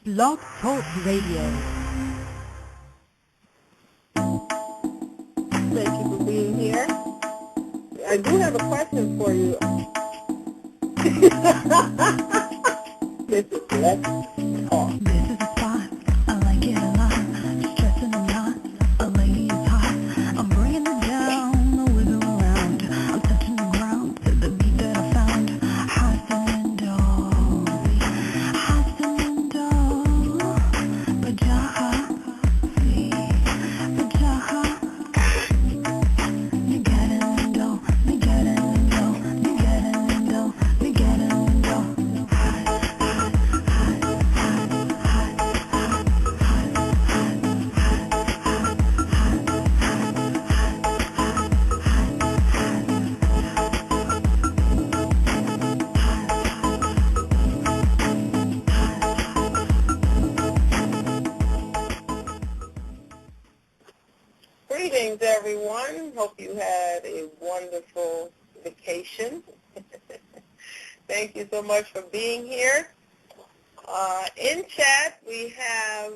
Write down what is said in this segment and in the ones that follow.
Blog Talk Radio. Thank you for being here. I do have a question for you. This is Let's Talk. This is a spot. I like it a lot. Stressing a lot. A lady is hot. I'm bringing it down. I wiggle around. I'm touching the ground to the beat that I found. Haciendo. Haciendo. Bajaha. Bajaha. Nigarando. Nigarando. Nigarando. Nigarando. Greetings, everyone. Hope you had a wonderful vacation. Thank you so much for being here. In chat, we have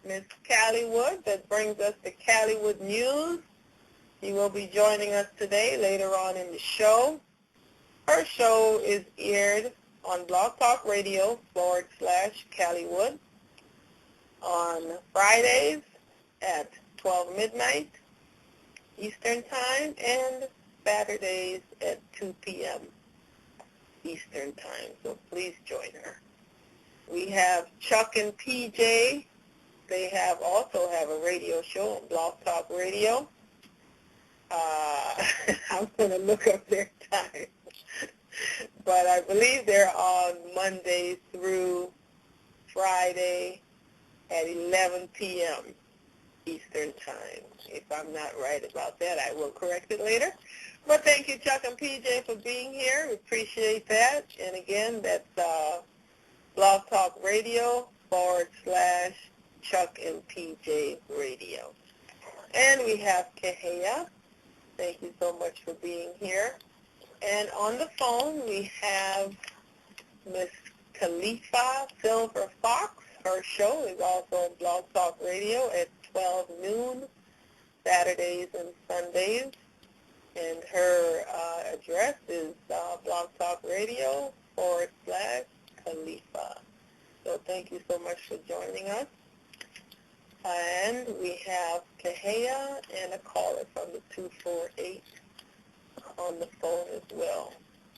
Miss Callie Wood that brings us the Callie Wood News. She will be joining us today later on in the show. Her show is aired on Blog Talk Radio /Callie Wood on Fridays at 12 midnight Eastern Time and Saturdays at 2 p.m. Eastern Time. So please join her. We have Chuck and PJ. They also have a radio show on Blog Talk Radio. I'm going to look up their time. But I believe they're on Monday through Friday at 11 p.m. Eastern Time. If I'm not right about that, I will correct it later. But thank you, Chuck and PJ, for being here. We appreciate that. And again, that's Blog Talk Radio /Chuck and PJ Radio. And we have Kehea. Thank you so much for being here. And on the phone, we have Miss Khalifa Silver Fox. Her show is also on Blog Talk Radio at 12 noon, Saturdays and Sundays. And her address is Blog Talk Radio /Khalifa. So thank you so much for joining us. And we have Kehea and a caller from the 248 on the phone as well.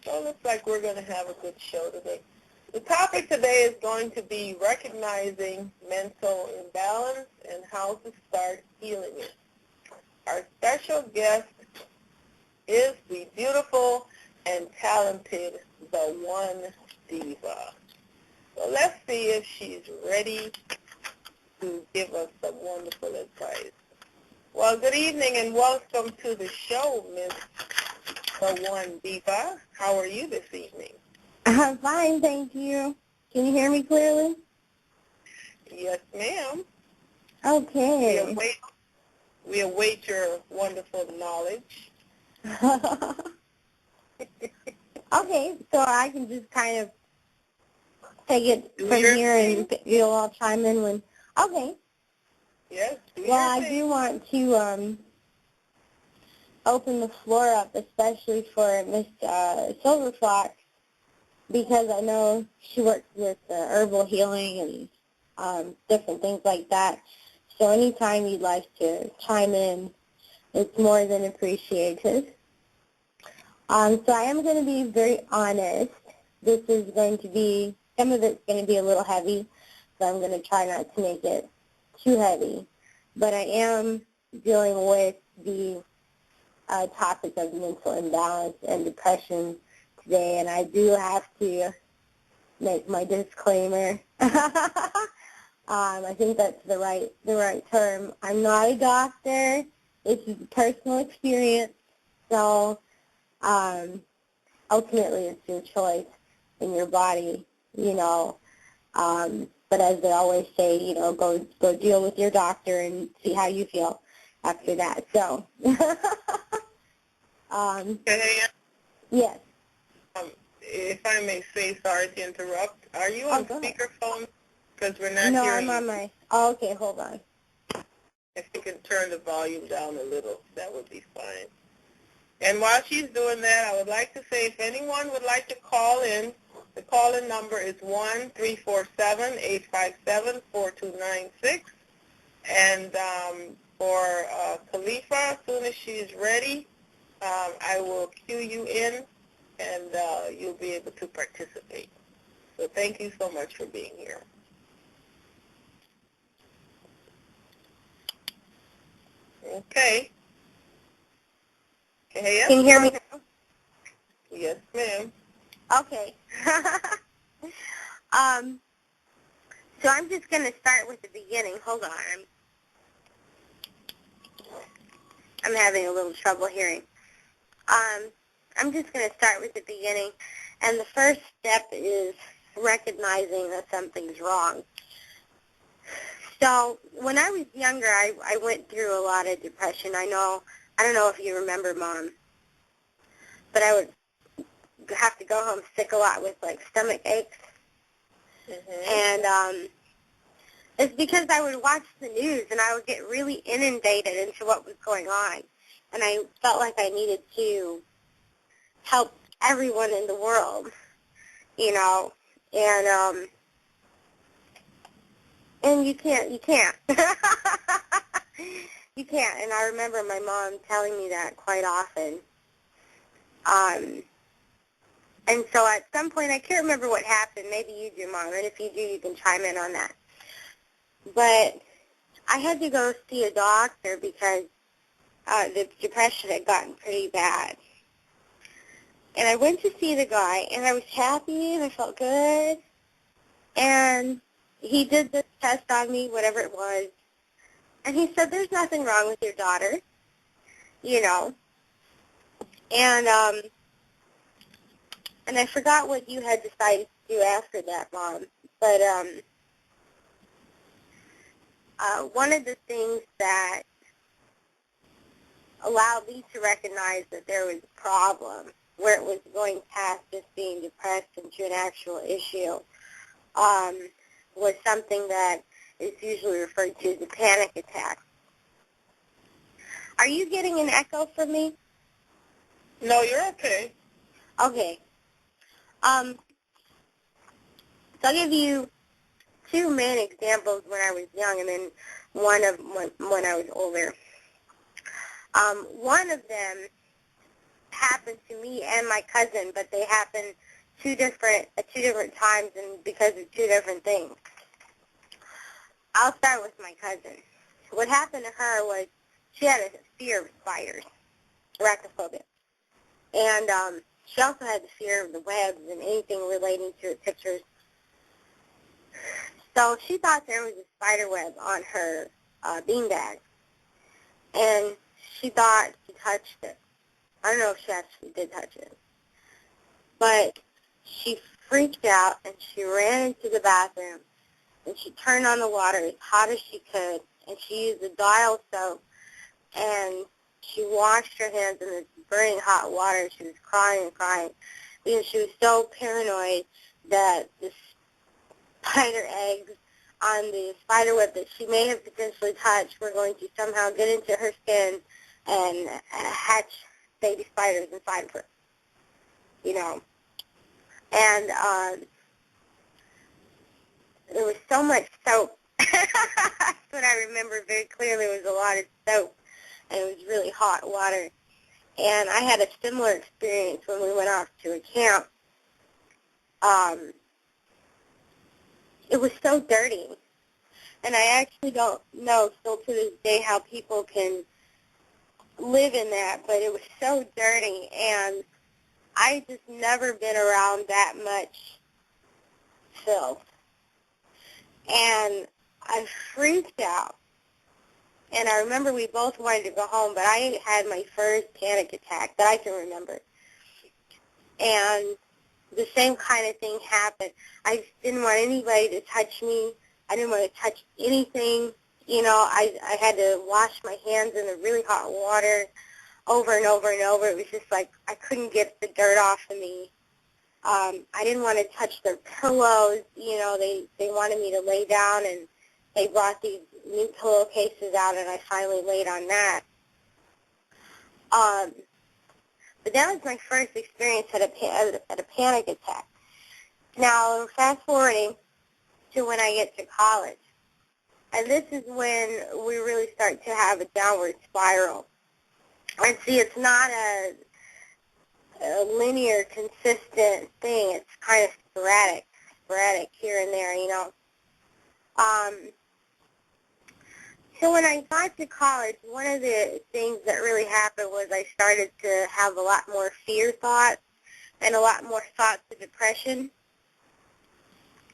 So it looks like we're going to have a good show today. The topic today is going to be recognizing mental imbalance and how to start healing it. Our special guest is the beautiful and talented The One Diva. So let's see if she's ready to give us some wonderful advice. Well, good evening and welcome to the show, Miss The One Diva. How are you this evening? I'm fine, thank you. Can you hear me clearly? Yes, ma'am. Okay. We await your wonderful knowledge. Okay, so I can just kind of take it from here and you'll all chime in when... Okay. Yes. Well, I do want to open the floor up, especially for Miss Silver Fox, because I know she works with herbal healing and different things like that. So anytime you'd like to chime in, it's more than appreciated. So I am going to be very honest. This is going to be, some of it's going to be a little heavy, so I'm going to try not to make it too heavy. But I am dealing with the topic of mental imbalance and depression today, and I do have to make my disclaimer. I think that's the right term. I'm not a doctor. It's a personal experience, so ultimately it's your choice in your body, you know. But as they always say, you know, go deal with your doctor and see how you feel after that. So, yes. If I may say, sorry to interrupt, are you on speakerphone? because we're not No, hearing I'm on you. my... Oh, okay, hold on. If you can turn the volume down a little, that would be fine. And while she's doing that, I would like to say if anyone would like to call in, the call-in number is 1-347-857-4296. And for Khalifa, as soon as she's ready, I will cue you in, and you'll be able to participate. So thank you so much for being here. Okay. Hey, Can you hear me now? Yes, ma'am. Okay. So I'm just going to start with the beginning. Hold on. I'm having a little trouble hearing. I'm just going to start with the beginning. And the first step is recognizing that something's wrong. So when I was younger, I went through a lot of depression. I don't know if you remember, Mom, but I would have to go home sick a lot with, like, stomach aches. Mm-hmm. And it's because I would watch the news, and I would get really inundated into what was going on. And I felt like I needed to help everyone in the world, you know, and you can't. You can't. And I remember my mom telling me that quite often. And so at some point, I can't remember what happened. Maybe you do, Mom, and if you do, you can chime in on that. But I had to go see a doctor because the depression had gotten pretty bad. And I went to see the guy, and I was happy, and I felt good. And he did this test on me, whatever it was. And he said, there's nothing wrong with your daughter, you know. And I forgot what you had decided to do after that, Mom. But one of the things that allowed me to recognize that there was a problem, where it was going past just being depressed into an actual issue, was something that is usually referred to as a panic attack. Are you getting an echo from me? No, you're okay. Okay. So I'll give you two main examples when I was young, and then one of when I was older. One of them happened to me and my cousin, but they happened at two different times and because of two different things. I'll start with my cousin. What happened to her was she had a fear of spiders, arachnophobia. And she also had the fear of the webs and anything relating to pictures. So she thought there was a spider web on her beanbag. And she thought she touched it. I don't know if she actually did touch it. But she freaked out, and she ran into the bathroom, and she turned on the water as hot as she could, and she used the dial soap, and she washed her hands in this burning hot water. She was crying and crying because she was so paranoid that the spider eggs on the spider web that she may have potentially touched were going to somehow get into her skin and hatch baby spiders inside of her, you know. And there was so much soap. That's what I remember very clearly. It was a lot of soap, and it was really hot water. And I had a similar experience when we went off to a camp. It was so dirty. And I actually don't know still to this day how people can live in that, but it was so dirty, and I just never been around that much filth. And I freaked out. And I remember we both wanted to go home, but I had my first panic attack that I can remember. And the same kind of thing happened. I didn't want anybody to touch me. I didn't want to touch anything. You know, I had to wash my hands in the really hot water over and over and over. It was just like I couldn't get the dirt off of me. I didn't want to touch their pillows. They wanted me to lay down, and they brought these new pillowcases out, and I finally laid on that. But that was my first experience at a panic attack. Now, fast forwarding to when I get to college, and this is when we really start to have a downward spiral. And see, it's not a linear, consistent thing. It's kind of sporadic here and there, So when I got to college, one of the things that really happened was I started to have a lot more fear thoughts and a lot more thoughts of depression.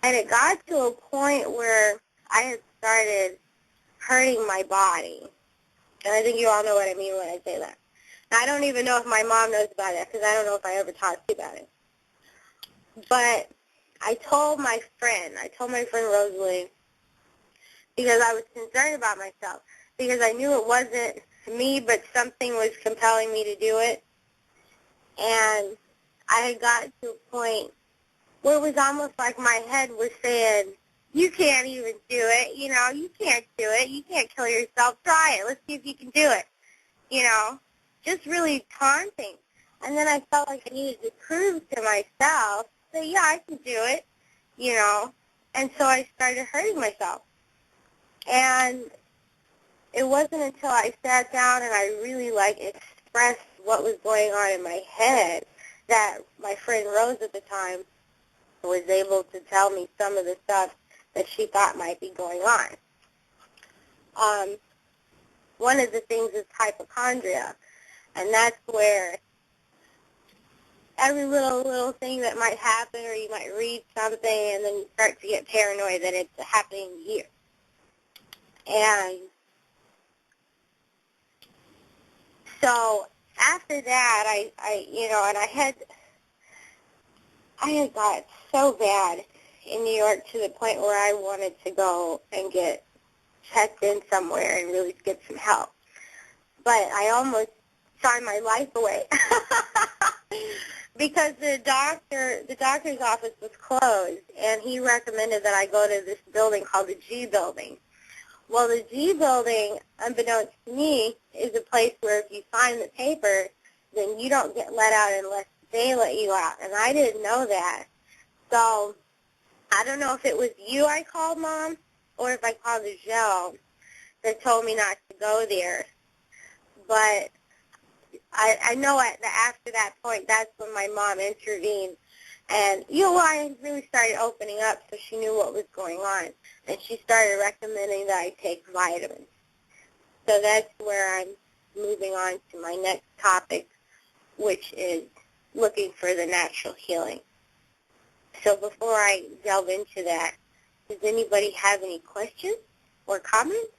And it got to a point where I had started hurting my body. And I think you all know what I mean when I say that. And I don't even know if my mom knows about it, because I don't know if I ever talked to you about it. But I told my friend Rosalie, because I was concerned about myself, because I knew it wasn't me, but something was compelling me to do it. And I had gotten to a point where it was almost like my head was saying, you can't even do it, you can't do it, you can't kill yourself, try it, let's see if you can do it, just really taunting. And then I felt like I needed to prove to myself that, yeah, I can do it, and so I started hurting myself. And it wasn't until I sat down and I really, expressed what was going on in my head that my friend Rose at the time was able to tell me some of the stuff that she thought might be going on. One of the things is hypochondria, and that's where every little thing that might happen, or you might read something and then you start to get paranoid that it's happening to you. And so after that, I had got so bad in New York to the point where I wanted to go and get checked in somewhere and really get some help. But I almost signed my life away because the doctor's office was closed, and he recommended that I go to this building called the G Building. Well, the G Building, unbeknownst to me, is a place where if you sign the paper, then you don't get let out unless they let you out, and I didn't know that. So I don't know if it was you I called, Mom, or if I called the jail that told me not to go there. But I know after that point, that's when my mom intervened. And, I really started opening up, so she knew what was going on. And she started recommending that I take vitamins. So that's where I'm moving on to my next topic, which is looking for the natural healing. So before I delve into that, does anybody have any questions or comments?